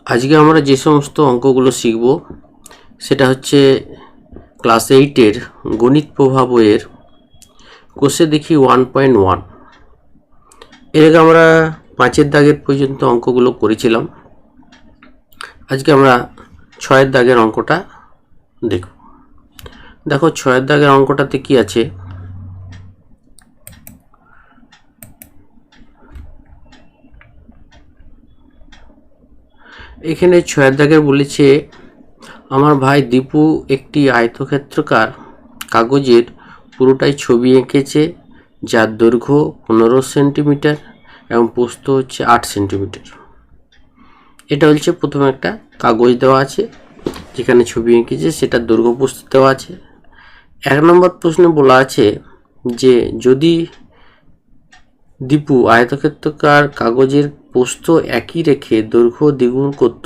আজকে আমরা যে সমস্ত অঙ্কগুলো শিখব সেটা হচ্ছে ক্লাস 8-এর গণিত প্রভাব বইয়ের কোষে দেখি 1.1। এর আগে আমরা 5-এর দাগের পর্যন্ত অঙ্কগুলো করেছিলাম। আজকে আমরা 6-এর দাগের অঙ্কটা দেখব। দেখো 6-এর দাগের অঙ্কটাতে কি আছে। এখানে 6-এর দাগের বলেছে আমার ভাই দীপু একটি আয়তক্ষেত্রাকার কাগজের পুরোটাই ছবি এঁকেছে, যার দৈর্ঘ্য 15 সেন্টিমিটার এবং প্রস্থ হচ্ছে 8 সেন্টিমিটার। এটা হচ্ছে প্রথমে একটা কাগজ দেওয়া আছে যেখানে ছবি এঁকেছে, সেটার দৈর্ঘ্য প্রস্থ দেওয়া আছে। 1 নম্বর প্রশ্নে বলা আছে যে যদি দীপু আয়তক্ষেত্রাকার কাগজের প্রস্থ একই রেখে দৈর্ঘ্য দ্বিগুণ করত,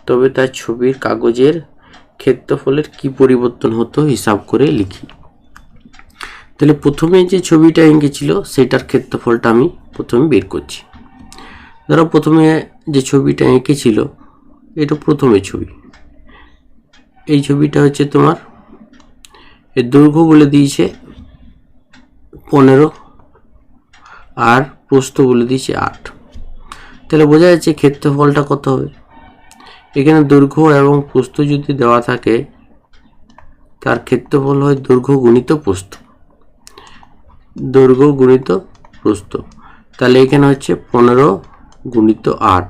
তবে তার ছবির কাগজের ক্ষেত্রফলের কি পরিবর্তন হতো হিসাব করে লিখি। তাহলে প্রথমে যে ছবিটা এঁকেছিল সেটার ক্ষেত্রফলটা আমি প্রথমে বের করছি। ধরো প্রথমে যে ছবিটা এঁকেছিল এটা প্রথমে ছবি, এই ছবিটা হচ্ছে তোমার এর দৈর্ঘ্য বলে দিয়েছে 15 আর প্রস্থ বলে দিয়েছে 8। তাহলে বোঝা যাচ্ছে ক্ষেত্রফলটা কত হবে। এখানে দৈর্ঘ্য এবং প্রস্থ যদি দেওয়া থাকে তার ক্ষেত্রফল হয় দৈর্ঘ্য গুণিত প্রস্থ, দৈর্ঘ্য গুণিত প্রস্থ। তাহলে এখানে হচ্ছে 15 গুণিত 8,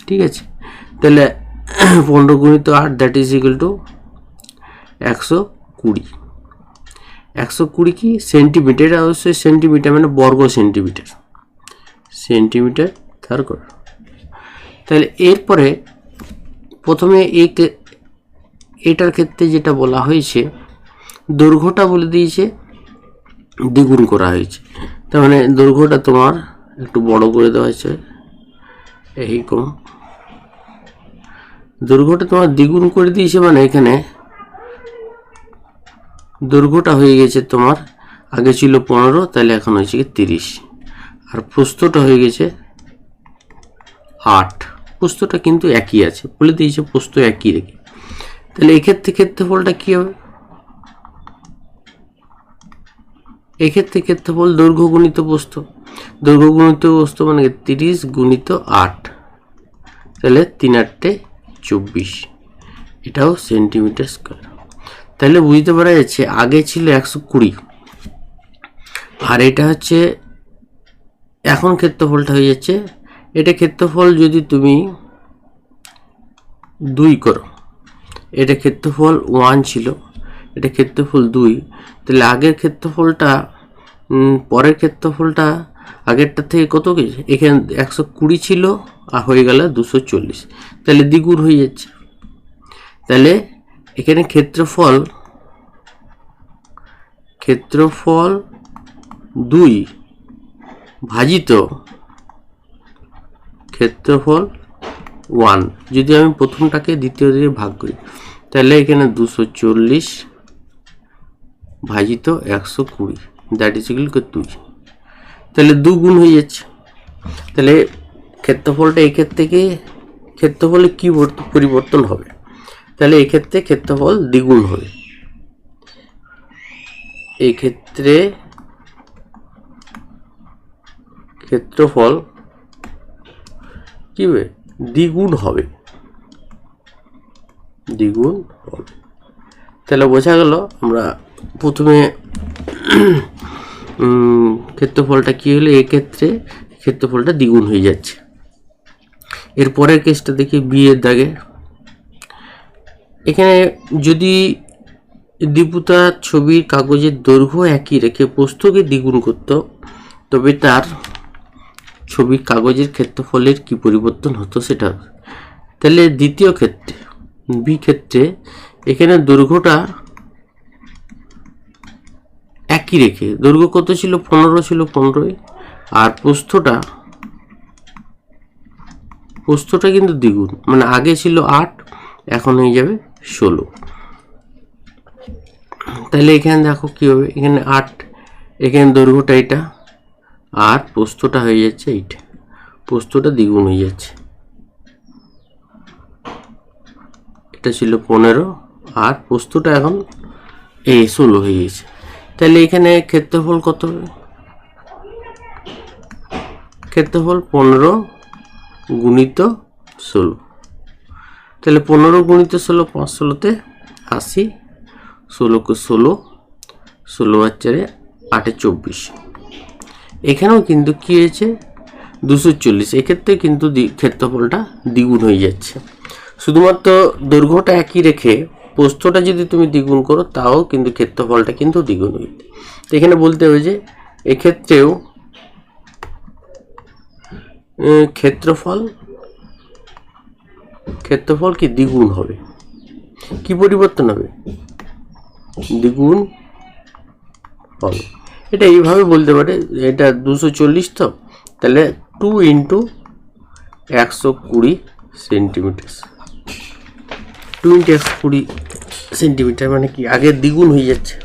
ঠিক আছে। তাহলে 15 গুণিত 8 দ্যাট ইজ ইকুয়াল টু 120। 120 কি সেন্টিমিটার, অবশ্যই সেন্টিমিটার মানে বর্গ সেন্টিমিটার, সেন্টিমিটার তার করে। তাহলে এরপরে প্রথমে এটার ক্ষেত্রে যেটা বলা হয়েছে দৈর্ঘ্যটা বলে দিয়েছে দ্বিগুণ করা হয়েছে। তার মানে দৈর্ঘ্যটা তোমার একটু বড় করে দেওয়া হয়েছে, এইরকম দৈর্ঘ্যটা তোমার দ্বিগুণ করে দিয়েছে। মানে এখানে দৈর্ঘ্যটা হয়ে গেছে তোমার আগে ছিল 15, তাহলে এখন হয়েছে 30, আর প্রস্থটা হয়ে গেছে 8। প্রস্থটা কিন্তু একই আছে বলে দিয়েছে, প্রস্থ একই রেখে। তাহলে এক্ষেত্রে ক্ষেত্রফলটা কি হবে? এক্ষেত্রে ক্ষেত্রফল দৈর্ঘ্য গুণিত প্রস্থ, দৈর্ঘ্য গুণিত প্রস্থ মানে 30 গুণিত 8, তাহলে 3 8 24, এটাও সেন্টিমিটার স্কোয়ার। তাহলে বুঝতে পারা যাচ্ছে আগে ছিল 120 আর এটা হচ্ছে এখন ক্ষেত্রফলটা হয়ে যাচ্ছে, এটা ক্ষেত্রফল যদি তুমি 2 করো, এটা ক্ষেত্রফল 1 ছিল, এটা ক্ষেত্রফল 2, তাহলে আগের ক্ষেত্রফলটা পরের ক্ষেত্রফলটা আগেরটা থেকে কত গেছে, এখানে 120 ছিল আর হয়ে গেল 240, তাহলে দ্বিগুণ হয়ে যাচ্ছে। তাহলে এখানে ক্ষেত্রফল 2 ভাজিত ক্ষেত্রফল 1, যদি আমি প্রথমটাকে দ্বিতীয় দিয়ে ভাগ করি তাহলে এখানে 240 ভাজিত 120 দ্যাট ইজ ইকুয়াল টু 2, তাহলে 2 গুণ হয়ে যাচ্ছে। তাহলে ক্ষেত্রফলটা এই ক্ষেত্রে থেকে ক্ষেত্রফলে কি পরিবর্তন হবে, তাহলে এই ক্ষেত্রে ক্ষেত্রফল দ্বিগুণ হবে, এই ক্ষেত্রে ক্ষেত্রফল কি হবে, দ্বিগুণ হবে, দ্বিগুণ হবে। তাহলে বোঝা গেল আমরা প্রথমে ক্ষেত্রফলটা কি হলো, এই ক্ষেত্রে ক্ষেত্রফলটা দ্বিগুণ হয়ে যাচ্ছে। এর পরের কেসটা দেখি বি এর দাগে। এখানে যদি দীপুতা ছবির কাগজের দৈর্ঘ্য একই রেখে প্রস্থকে দ্বিগুণ করত, তবে তার ছবির কাগজের ক্ষেত্রফলের কি পরিবর্তন হতো সেটা। তাহলে দ্বিতীয় ক্ষেত্রে বি ক্ষেত্রে এখানে দৈর্ঘ্যটা একই রেখে, দৈর্ঘ্য কত ছিল 15 ছিল 15, আর প্রস্থটা কিন্তু দ্বিগুণ, মানে আগে ছিল 8 এখন হয়ে যাবে 16। তাহলে এখানে দেখো কি হবে, এখানে 8, এখানে দৈর্ঘ্যটা এটা আর প্রস্থটা হয়ে যাচ্ছে এইটা, প্রস্থটা দ্বিগুণ হয়ে যাচ্ছে। এটা ছিল 15 আর প্রস্থটা এখন 16 হয়ে গেছে। তাহলে এখানে ক্ষেত্রফল কত হবে? ক্ষেত্রফল 15 গুণিত 16। তাহলে 15 গুণিত 16, 5 16-তে 80, 16 কে 16, 16 আর 4 8 24। এখানেও কিন্তু কি হয়েছে? 240। এক্ষেত্রে কিন্তু ক্ষেত্রফলটা দ্বিগুণ হয়ে যাচ্ছে। শুধুমাত্র দৈর্ঘ্যটা একই রেখে প্রস্থটা যদি তুমি দ্বিগুণ করো তাও কিন্তু ক্ষেত্রফলটা কিন্তু দ্বিগুণ হয়ে যায়। তো এখানে বলতে হবে যে এক্ষেত্রেও ক্ষেত্রফল কি দ্বিগুণ হবে। কি পরিবর্তন হবে? দ্বিগুণ হবে। এটা এইভাবে বলতে পারে, এটা 240 তো, তাহলে 2 × 120 সেন্টিমিটার। 2 × 120 সেন্টিমিটার মানে কি আগের দ্বিগুণ হয়ে যাচ্ছে।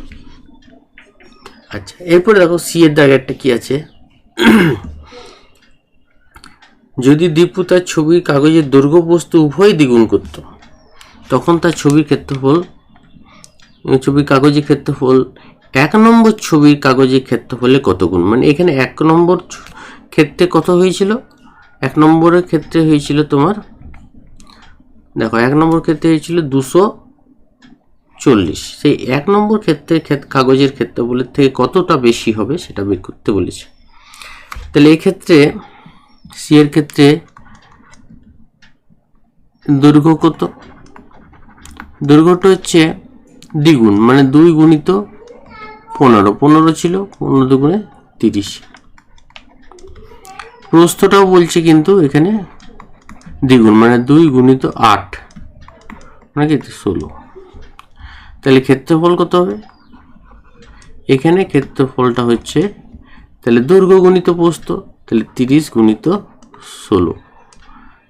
আচ্ছা, এরপরে দেখো সি এর দাগেরটা কি আছে। যদি দীপু তার ছবির কাগজের দৈর্ঘ্য প্রস্থ উভয় দ্বিগুণ করত, তখন তার ছবির কাগজের ক্ষেত্রফল 1 নম্বর ছবির কাগজের ক্ষেত্রফলে কত গুণ? মানে এখানে 1 নম্বর ক্ষেত্রে কত হয়েছিল? 1 নম্বরের ক্ষেত্রে হয়েছিল তোমার, দেখো 1 নম্বর ক্ষেত্রে হয়েছিল 240। সেই 1 নম্বর ক্ষেত্রে কাগজের ক্ষেত্রফলের থেকে কতটা বেশি হবে সেটা বের করতে বলেছে। তাহলে এই ক্ষেত্রে সি এর ক্ষেত্রে দৈর্ঘ্য কত? দৈর্ঘ্যটা হচ্ছে দ্বিগুণ, মানে 2 গুণিত 15, 15 ছিল, 15 দুগুণে 30। প্রস্থটাও বলছে কিন্তু এখানে দ্বিগুণ, মানে 2 গুণিত 8 মানে কি 16। তাহলে ক্ষেত্রফল কত হবে? এখানে ক্ষেত্রফলটা হচ্ছে তাহলে দৈর্ঘ্য গুণিত প্রস্থ, তাহলে 30 গুণিত 16,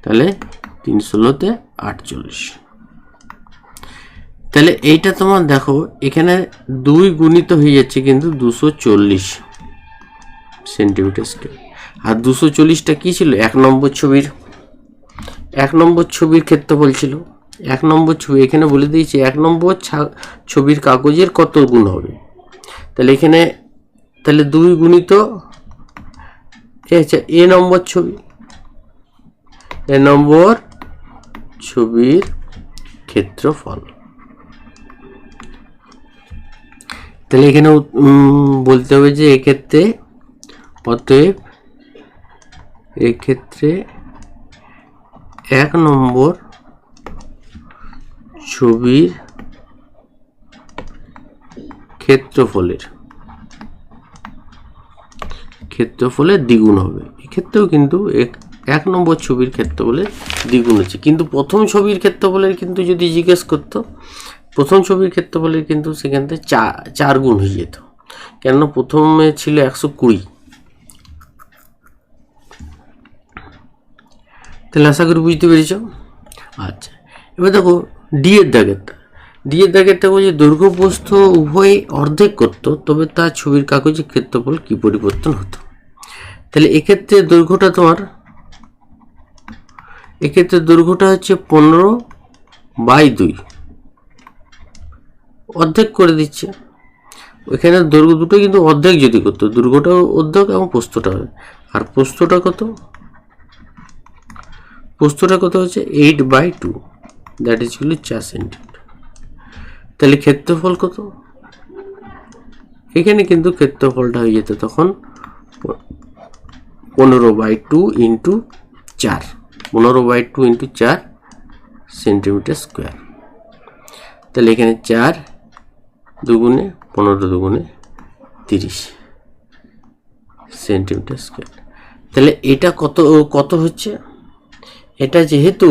তাহলে 3 16-তে 48। তাহলে এইটা তোমার দেখো এখানে 2 গুণিত হয়ে যাচ্ছে কিন্তু 240 সেন্টিমিটার স্কয়ার। আর 240টা কি ছিল? 1 নম্বর ছবির ক্ষেত্রফল ছিল। 1 নম্বর ছবি এখানে বলে দিয়েছি 1 নম্বর ছবির কাগজের কত গুণ হবে। তাহলে এখানে তাহলে 2 গুণিত এ নম্বর ছবির ক্ষেত্রফল। তাহলে এখানে বলতে হবে যে এক্ষেত্রে অতএব এক্ষেত্রে 1 নম্বর ছবির ক্ষেত্রফলের দ্বিগুণ হবে। এক্ষেত্রেও কিন্তু 1 নম্বর ছবির ক্ষেত্রফলের দ্বিগুণ হচ্ছে, কিন্তু প্রথম ছবির ক্ষেত্রফলের কিন্তু যদি জিজ্ঞেস করতো, প্রথম ছবির ক্ষেত্রফলের কিন্তু সেখান থেকে 4 গুণ হয়ে যেত, কেননা প্রথমে ছিল 120। তাহলে আশা করি বুঝতে পেরেছ। আচ্ছা, এবার দেখো ডি এর দাগেরটা বলছে দৈর্ঘ্য প্রস্থ উভয় অর্ধেক করত, তবে তার ছবির কাগজের ক্ষেত্রফল কি পরিবর্তন হতো। তাহলে এক্ষেত্রে দৈর্ঘ্যটা হচ্ছে 15/2, অর্ধেক করে দিচ্ছে। এখানে দৈর্ঘ্য দুটো কিন্তু অর্ধেক যদি করতো, দৈর্ঘ্যটাও অর্ধেক এবং প্রস্থটা হবে। আর প্রস্থটা কত হচ্ছে 8/2, দ্যাট ইজ 4 সেন্টিমিটার। তাহলে ক্ষেত্রফল কত? এখানে কিন্তু ক্ষেত্রফলটা হয়ে যেত তখন 15/2 × 4, 15/2 × 4 সেন্টিমিটার স্কোয়ার। তাহলে এখানে 4 দুগুণে 15 দুগুণে 30 সেন্টিমিটার স্কোয়ার। তাহলে এটা কত হচ্ছে? এটা যেহেতু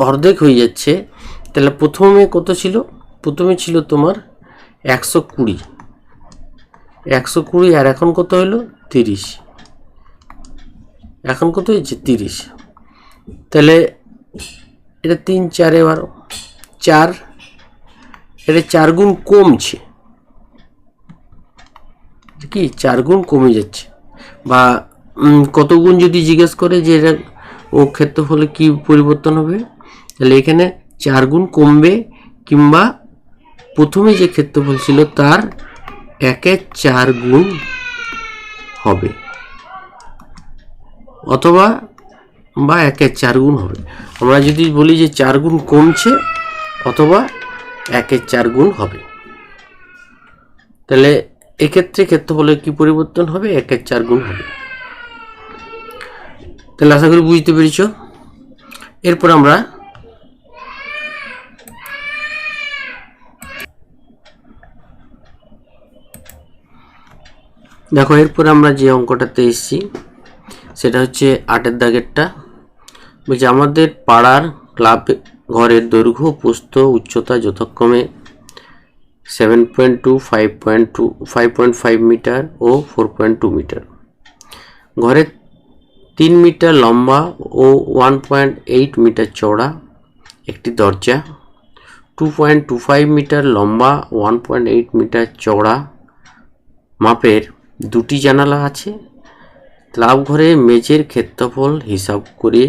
অর্ধেক হয়ে যাচ্ছে, তাহলে প্রথমে কত ছিল? প্রথমে ছিল তোমার 120 আর এখন কত হলো 30। এখন কত হয়েছে 30। তাহলে এটা 3 4 12, 4 এটা 4 গুণ কমছে, কি 4 গুণ কমে যাচ্ছে, বা কত গুণ যদি জিজ্ঞেস করে যে এটা ও ক্ষেত্রফলে কি পরিবর্তন হবে, তাহলে এখানে 4 গুণ কমবে, কিংবা প্রথমে যে ক্ষেত্রফল ছিল তার 1/4 গুণ হবে, অথবা 1/4 গুণ হবে। আমরা যদি বলি যে 4 গুণ কমছে অথবা 1/4 গুণ হবে, তাহলে এক্ষেত্রে ক্ষেত্রফলের কি পরিবর্তন হবে? 1/4 গুণ হবে। তাহলে আশা করি বুঝতে পেরেছ। এরপর আমরা দেখো, এরপর আমরা যে অঙ্কটাতে এসেছি সেটা হচ্ছে 8-এর দাগেরটা। বলছে আমাদের পাড়ার ক্লাব ঘরের দৈর্ঘ্য, প্রস্থ, উচ্চতা যথাক্রমে 7.2, 5.5 মিটার ও 4.2 মিটার। ঘরের 3 মিটার লম্বা ও 1.8 মিটার চওড়া একটি দরজা, 2.25 মিটার লম্বা, 1.8 মিটার চওড়া মাপের 2টি জানালা আছে। ক্লাব ঘরে মেঝের ক্ষেত্রফল হিসাব করে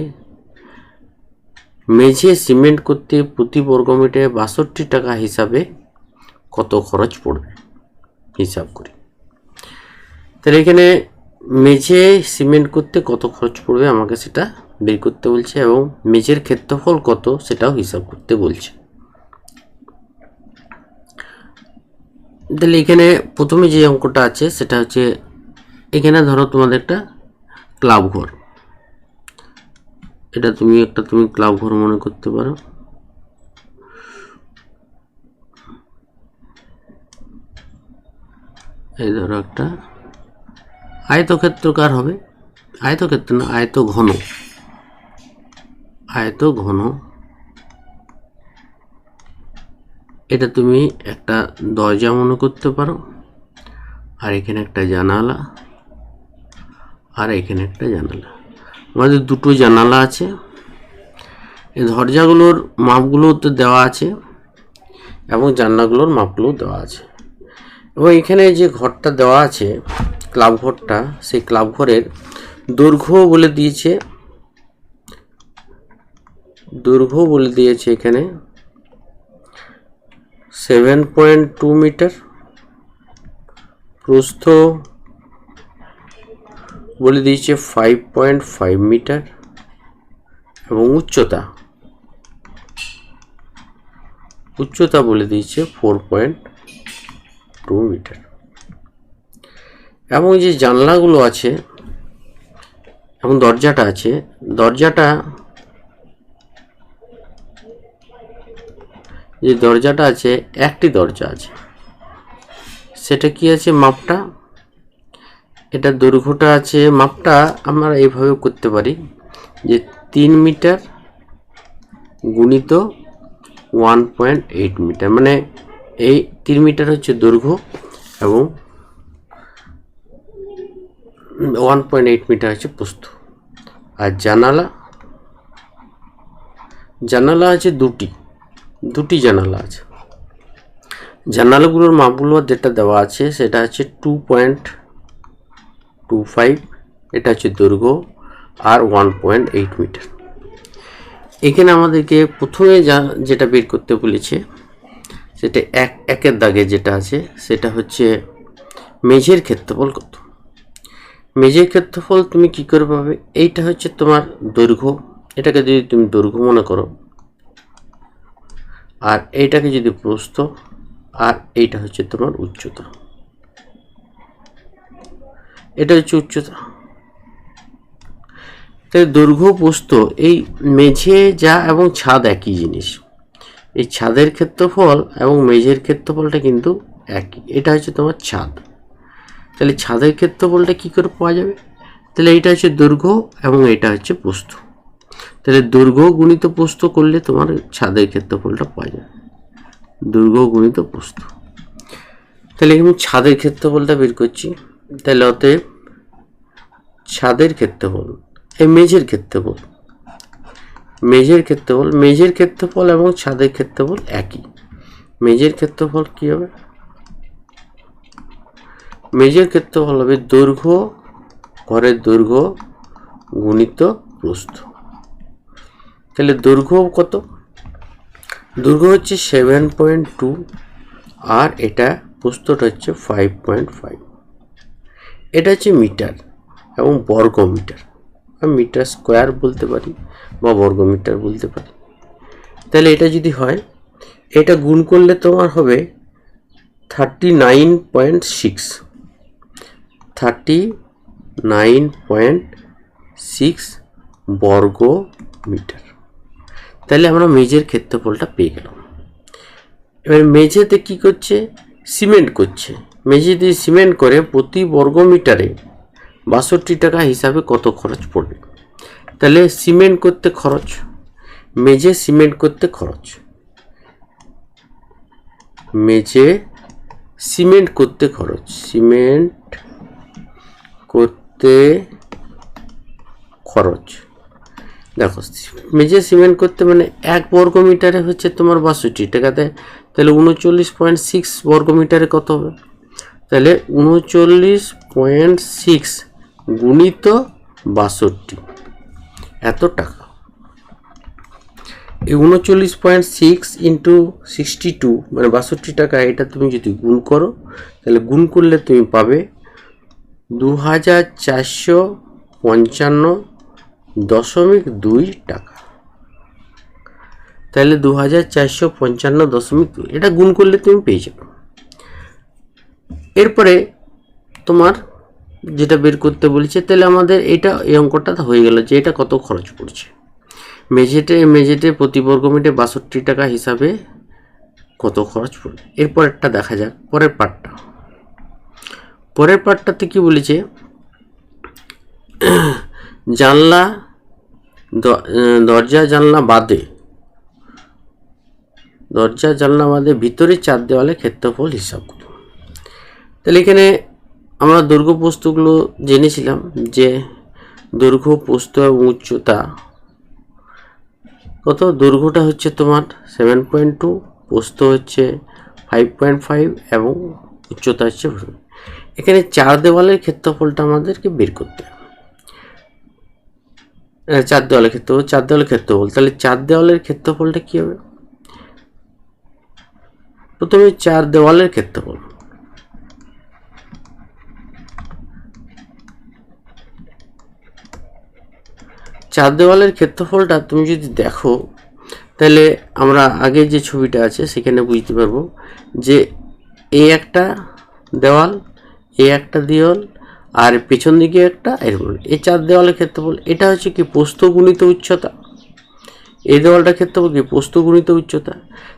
মেঝে সিমেন্ট করতে প্রতি বর্গমিটারে 62 টাকা হিসাবে কত খরচ পড়বে হিসাব করি। তাহলে এখানে মেঝে সিমেন্ট করতে কত খরচ পড়বে আমাকে সেটা বের করতে বলছে, এবং মেঝের ক্ষেত্রফল কত সেটাও হিসাব করতে বলছে। তাহলে এখানে প্রথমে যে অঙ্কটা আছে সেটা হচ্ছে, এখানে ধরো তোমাদের একটা ক্লাব ঘর, এটা তুমি ক্লাব ঘর মনে করতে পারো। এই ধরো একটা আয়তক্ষেত্রাকার হবে, আয়তক্ষেত্র না, আয়ত ঘন। এটা তুমি একটা দরজা মনে করতে পারো, আর এখানে একটা জানালা, আর এখানে একটা জানালা। আমাদের 2টো জানালা আছে। এই দরজাগুলোর মাপগুলো তো দেওয়া আছে এবং জানলাগুলোর মাপগুলো দেওয়া আছে, এবং এখানে যে ঘরটা দেওয়া আছে ক্লাব ঘরটা, সেই ক্লাব ঘরের দৈর্ঘ্য বলে দিয়েছে এখানে 7.2 মিটার, প্রস্থ বলে দিয়েছে 5.5 মিটার, এবং উচ্চতা বলে দিয়েছে 4.2 মিটার। এবং যে জানলাগুলো আছে এবং দরজাটা আছে, একটি দরজা আছে, সেটা কি আছে মাপটা, এটা দৈর্ঘ্যটা আছে, মাপটা আমরা এইভাবে করতে পারি যে 3 মিটার গুণিত 1.8 মিটার, মানে এই 3 মিটার হচ্ছে দৈর্ঘ্য এবং 1.8 মিটার হচ্ছে প্রস্থ। আর জানালা আছে দুটি জানালা আছে। জানালাগুলোর মাপগুলো যেটা দেওয়া আছে সেটা হচ্ছে 2.25, এটা হচ্ছে দৈর্ঘ্য, আর 1.8 মিটার। এখানে আমাদেরকে প্রথমে যেটা বের করতে বলেছে সেটা 1-এর দাগে যেটা আছে সেটা হচ্ছে মেঝের ক্ষেত্রফল কত। মেঝের ক্ষেত্রফল তুমি কি করে পাবে? এইটা হচ্ছে তোমার দৈর্ঘ্য, এটাকে যদি তুমি দৈর্ঘ্য মনে করো, আর এইটাকে যদি প্রস্থ, আর এইটা হচ্ছে তোমার উচ্চতা, এটা হচ্ছে উচ্চতা। তাই দৈর্ঘ্য, প্রস্থ, এই মেঝে যা এবং ছাদ একই জিনিস। এই ছাদের ক্ষেত্রফল এবং মেঝের ক্ষেত্রফলটা কিন্তু একই, এটা হচ্ছে তোমার ছাদ। তাহলে ছাদের ক্ষেত্রফলটা কি করে পাওয়া যাবে? তাহলে এইটা হচ্ছে দৈর্ঘ্য এবং এটা হচ্ছে প্রস্থ, তাহলে দৈর্ঘ্য গুণিত প্রস্থ করলে তোমার ছাদের ক্ষেত্রফলটা পাওয়া যাবে, দৈর্ঘ্য গুণিত প্রস্থ। তাহলে আমি ছাদের ক্ষেত্রফলটা বের করছি, তাহলে অতএব ছাদের ক্ষেত্রফল, এই মেঝের ক্ষেত্রফল এবং ছাদের ক্ষেত্রফল একই। মেঝের ক্ষেত্রফল কি হবে? মেঝের ক্ষেত্রফল হবে দৈর্ঘ্য ঘরের দৈর্ঘ্য গুণিত প্রস্থ। তাহলে দৈর্ঘ্য কত? দৈর্ঘ্য হচ্ছে 7.2 আর এটা প্রস্থটা হচ্ছে 5.5। এটা হচ্ছে মিটার এবং বর্গ মিটার, মিটার স্কোয়ার বলতে পারি বা বর্গ মিটার বলতে পারি। তাহলে এটা যদি হয়, এটা গুণ করলে তোমার হবে 39.6 বর্গ মিটার। তাহলে আমরা মেঝের ক্ষেত্রফলটা পেয়ে গেলাম। এবার মেঝেতে কি করছে? সিমেন্ট করছে। মেঝেতে সিমেন্ট করে প্রতি বর্গ মিটারে 62 টাকা হিসাবে কত খরচ পড়বে? তাহলে সিমেন্ট করতে খরচ, মেঝে সিমেন্ট করতে খরচ, মেঝে সিমেন্ট করতে খরচ, সিমেন্ট করতে খরচ। দেখো মেঝে সিমেন্ট করতে মানে 1 বর্গ মিটারে হচ্ছে তোমার 62 টাকাতে। তাহলে 39.6 বর্গ মিটারে কত হবে? তাহলে 39.6 গুণিত 62 এত টাকা। এই 39.6 ইন্টু 62 মানে 62 টাকা, এটা তুমি যদি গুণ করো তাহলে গুণ করলে তুমি পাবে 2455.2 টাকা। তাহলে 2455.2 এটা গুণ করলে তুমি পেয়ে যাবে। এরপরে তোমার যেটা বের করতে বলেছে, তাহলে আমাদের এটা এই অঙ্কটা হয়ে গেল যে এটা কত খরচ পড়ছে। মেঝেতে প্রতি বর্গ মিটারে 62 টাকা হিসাবে কত খরচ পড়বে। এরপর একটা দেখা যাক পরের পার্টটাতে কি বলেছে, জানলা দরজা জানলা বাদে ভিতরে 4 দেওয়ালে ক্ষেত্রফল হিসাব করো। তাহলে এখানে আমরা দৈর্ঘ্য প্রস্থগুলো জেনেছিলাম যে দৈর্ঘ্য প্রস্থ এবং উচ্চতা কত। দৈর্ঘ্যটা হচ্ছে তোমার 7.2, প্রস্থ হচ্ছে 5.5 এবং উচ্চতা হচ্ছে। এখানে 4 দেওয়ালের ক্ষেত্রফলটা আমাদেরকে বের করতে হবে। 4 দেওয়ালের ক্ষেত্রফল তাহলে 4 দেওয়ালের ক্ষেত্রফলটা কি হবে? প্রথমে 4 দেওয়ালের ক্ষেত্রফল, ক্ষেত্রফলটা তুমি যদি দেখো তাহলে আমরা আগে যে ছবিটা আছে সেখানে বুঝতে পারবো যে এই একটা দেওয়াল আর পেছন দিকে একটা, এরকম এই 4 দেওয়ালের ক্ষেত্রফল। এটা হচ্ছে কি প্রস্থ গুণিত উচ্চতা। এই দেওয়ালটার ক্ষেত্রফল কি প্রস্থ গুণিত উচ্চতা।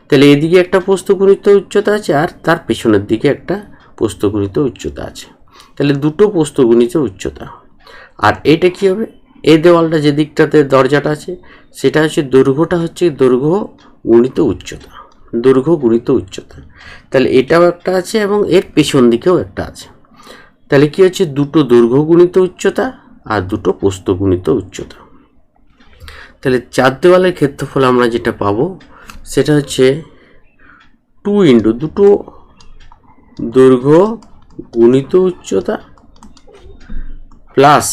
তাহলে এদিকে একটা প্রস্থ গুণিত উচ্চতা আছে আর তার পেছনের দিকে একটা প্রস্থ গুণিত উচ্চতা আছে। তাহলে দুটো প্রস্থ গুণিত উচ্চতা। আর এটা কি হবে? এই দেওয়ালটা যে দিকটাতে দরজাটা আছে সেটা হচ্ছে দৈর্ঘ্যটা হচ্ছে দৈর্ঘ্য গুণিত উচ্চতা। তাহলে এটাও একটা আছে এবং এর পেছন দিকেও একটা আছে। তাহলে কি হচ্ছে? দুটো দৈর্ঘ্য গুণিত উচ্চতা আর দুটো প্রস্থ গুণিত উচ্চতা। তাহলে 4 দেওয়ালের ক্ষেত্রফল আমরা যেটা পাবো সেটা হচ্ছে 2 ইন্টু দুটো দৈর্ঘ্য গুণিত উচ্চতা প্লাস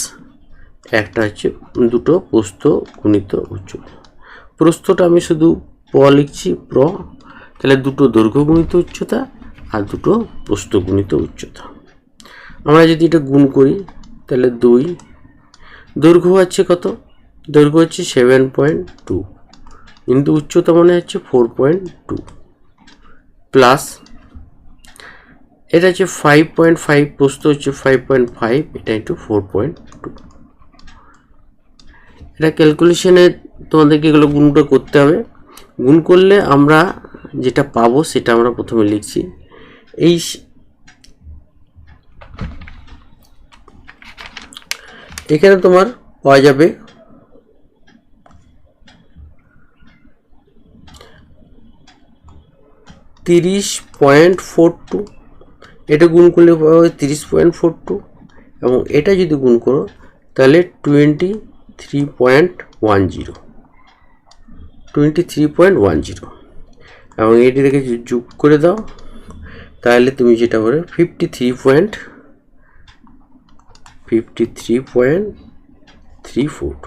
একটা হচ্ছে দুটো প্রস্থ গুণিত উচ্চতা। প্রস্থটা আমি শুধু লিখছি তাহলে দুটো দৈর্ঘ্য গুণিত উচ্চতা আর দুটো প্রস্থ গুণিত উচ্চতা। আমরা যদি এটা গুণ করি তাহলে 2, দৈর্ঘ্য হচ্ছে কত? দৈর্ঘ্য হচ্ছে 7.2 কিন্তু উচ্চতা মনে হচ্ছে 4.2 প্লাস এটা হচ্ছে 5.5, প্রস্থ হচ্ছে 5.5, এটা একটু 4.2। এটা ক্যালকুলেশনে তোমাদেরকে এগুলো গুণটা করতে হবে। গুণ করলে আমরা যেটা পাবো সেটা আমরা প্রথমে লিখছি। এখানে তোমার পাওয়া যাবে 30.42, এটা গুণ করলে পাওয়া যাবে 30.42 এবং এটা যদি গুণ করো তাহলে 23.10 এবং এটি থেকে যোগ করে দাও তাহলে তুমি যেটা বলে 53.3 ফুট।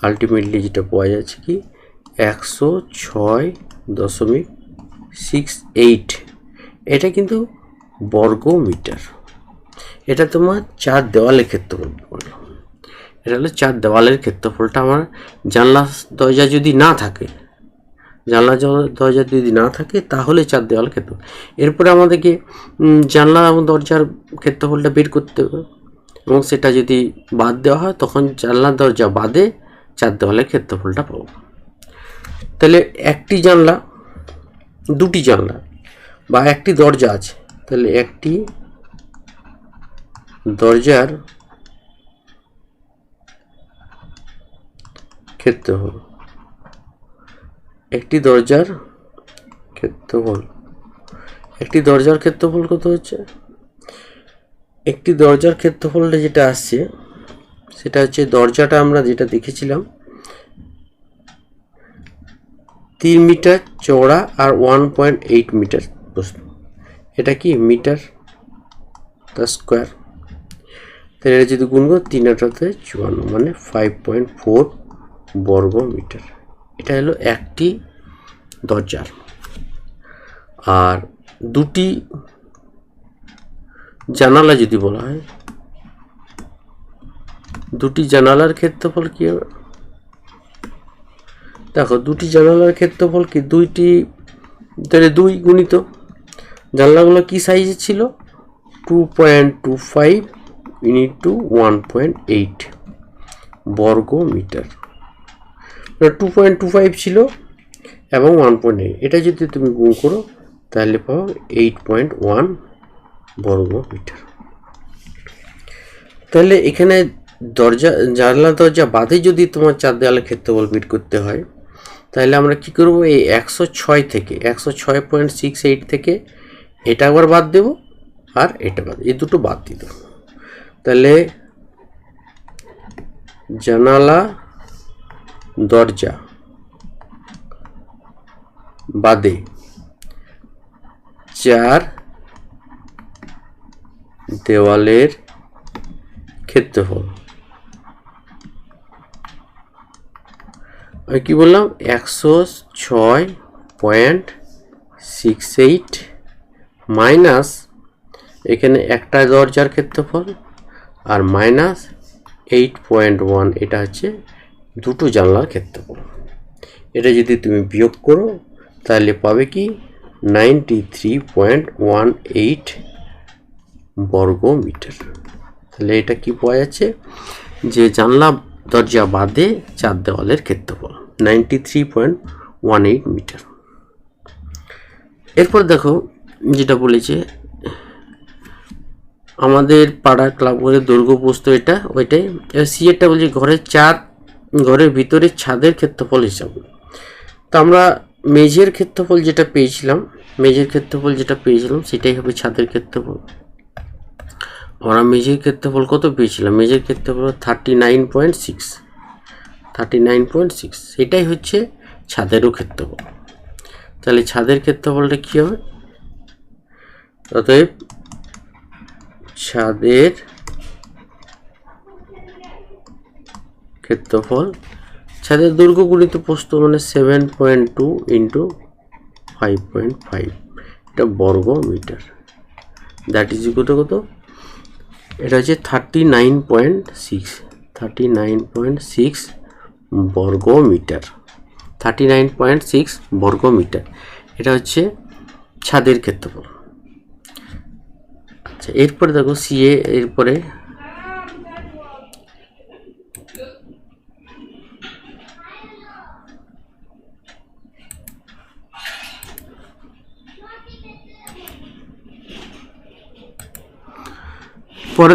আলটিমেটলি যেটা পাওয়া যাচ্ছে কি 106.68। এটা কিন্তু বর্গ মিটার। এটা তোমার 4 দেওয়ালের ক্ষেত্রফল বললাম। এটা হলো 4 দেওয়ালের ক্ষেত্রফলটা। আমার জানলা দরজা যদি না থাকে, তাহলে 4 দেওয়াল ক্ষেত্রফল। এরপরে আমাদেরকে জানলা এবং দরজার ক্ষেত্রফলটা বের করতে হবে, এবং সেটা যদি বাদ দেওয়া হয় তখন জানলা দরজা বাদে 4 দেওয়ালের ক্ষেত্রফলটা পাবো। তাহলে একটি জানলা, দুটি জানলা বা একটি দরজা আছে, তাহলে একটি দরজার ক্ষেত্রফল, একটি দরজার ক্ষেত্রফল কত হচ্ছে? একটি দরজার ক্ষেত্রফলটা যেটা আসছে সেটা হচ্ছে, দরজাটা আমরা যেটা দেখেছিলাম 3 মিটার চওড়া আর 1.8 মিটার প্রস্থ। এটা কি মিটার তার স্কোয়ার। তাহলে এটা যদি গুণ করো 3 8 54, মানে 5.4 বর্গ মিটার। এটা হলো একটি দরজার। আর দুটি জানালা যদি বলা হয়, দুটি জানালার ক্ষেত্রফল কি হবে? দেখো, দুটি জানালার ক্ষেত্রফল কি, দুইটি, তাহলে 2 গুণিত জানলাগুলো কি সাইজের ছিল? 2.25 ইন্টু 1.8 বর্গ মিটার। 2.25 ছিল এবং 1.8, এটা যদি তুমি গুণ করো তাহলে পাও 8.1 বর্গ মিটার। তাহলে এখানে জানলা দরজা বাদে যদি তোমার 4 দেওয়ালের ক্ষেত্রফল বের করতে হয়, তাহলে আমরা কি করব? এই 106 থেকে 106.68 থেকে এটা আবার বাদ দেব, আর এটা বাদ, এই দুটো বাদ দিয়ে দেবো। তাহলে জানালা দরজা বাদে 4 দেওয়ালের ক্ষেত্রফল, আমি কি বললাম? 106.68 মাইনাস এখানে একটা দরজার ক্ষেত্রফল আর মাইনাস 8.1, এটা হচ্ছে দুটো জানলার ক্ষেত্রফল। এটা যদি তুমি বিয়োগ করো তাহলে পাবে কি 93.18 বর্গ মিটার। তাহলে এটা কি পাওয়া যাচ্ছে? যে জানলা দরজা বাদে 4 দেওয়ালের ক্ষেত্রফল 93.18 মিটার। এরপর দেখো যেটা বলেছে, আমাদের পাড়া ক্লাবের দৈর্ঘ্য প্রস্থ এটা ওইটাই। সি এরটা বলছে ঘরের ভিতরে ছাদের ক্ষেত্রফল হিসাবে। তো আমরা মেঝের ক্ষেত্রফল যেটা পেয়েছিলাম, সেটাই হবে ছাদের ক্ষেত্রফল। আমরা মেঝের ক্ষেত্রফল কত পেয়েছিলাম? মেঝের ক্ষেত্রফল 39.6, সেটাই হচ্ছে ছাদেরও ক্ষেত্রফল। তাহলে ছাদের ক্ষেত্রফলটা কি হবে? অতএব ছাদের ক্ষেত্রফল, ছাদের দৈর্ঘ্য গুণিত প্রস্থ, মানে 7.2 ইন্টু 5.5, এটা বর্গ metre. That is equal to কত? এটা হচ্ছে 39.6 বর্গ মিটার। 39.6 বর্গ মিটার, এটা হচ্ছে ছাদের ক্ষেত্রফল। আচ্ছা, এরপরে দেখো সিএ, এরপরে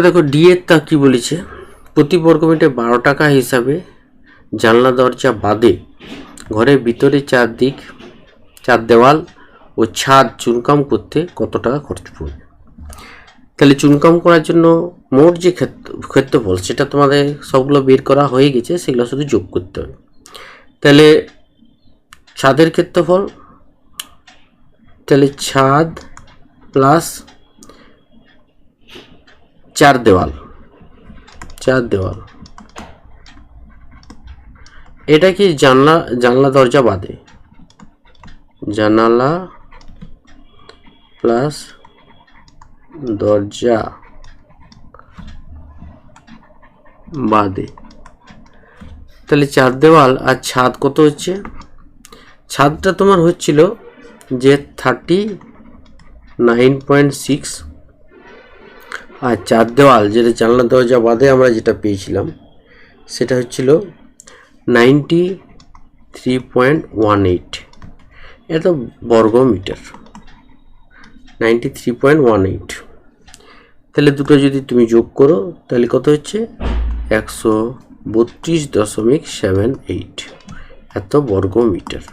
দেখো ডি এর তা কি বলেছে? প্রতি বর্গ মিটার 12 টাকা হিসাবে জানলা দরজা বাদে ঘরের ভিতরে 4 দেওয়াল ও ছাদ চুনকাম করতে কত টাকা খরচ পড়বে? তাহলে চুনকাম করার জন্য মোট যে ক্ষেত্রফল, সেটা তোমাদের সবগুলো বের করা হয়ে গেছে, সেগুলো শুধু যোগ করতে হবে। তাহলে ছাদের ক্ষেত্রফল, তাহলে ছাদ প্লাস 4 দেওয়াল, চার দেওয়াল, এটা কি জানলা দরজা বাদে, জানালা প্লাস দরজা বাদে। তাহলে চার দেওয়াল আর ছাদ কত হচ্ছে, ছাদটা তোমার হচ্ছিল যে 39.6, আর চার দেওয়াল যেটা জানলা দরজা বাদে আমরা যেটা পেয়েছিলাম সেটা হচ্ছিল 93.18, এত বর্গ মিটার, 93.18। তাহলে দুটো যদি তুমি যোগ করো তাহলে কত হচ্ছে 132.78, এত বর্গ মিটার।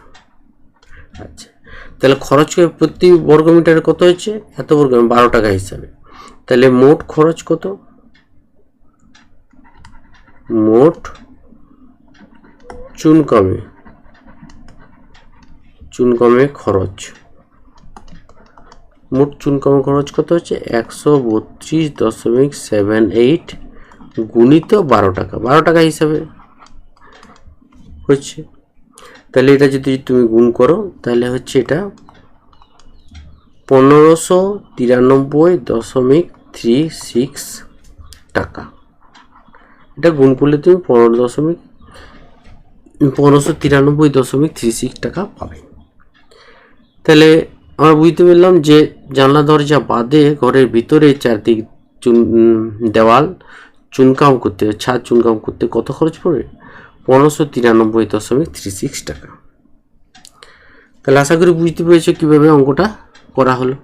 আচ্ছা, তাহলে খরচ প্রতি বর্গ মিটারে কত হচ্ছে, এত বর্গ 12 টাকা হিসাবে। তাহলে মোট খরচ কত, মোট চুনকামে খরচ, মোট চুনকামে খরচ কত হচ্ছে 132.78 গুণিত 12 টাকা, 12 টাকা হিসাবে হচ্ছে। তাহলে এটা যদি তুমি গুণ করো তাহলে হচ্ছে এটা 1593.36 টাকা। এটা গুণ করলে তুমি 1593.36 টাকা পাবে। তাহলে আমরা বুঝতে পারলাম যে জানলা দরজা বাদে ঘরের ভিতরে চারদিক দেওয়াল চুনকাম করতে, ছাদ চুনকাম করতে কত খরচ পড়বে, 1593.36 টাকা। তাহলে আশা করি বুঝতে পেরেছো কিভাবে অঙ্কটা করা হলো।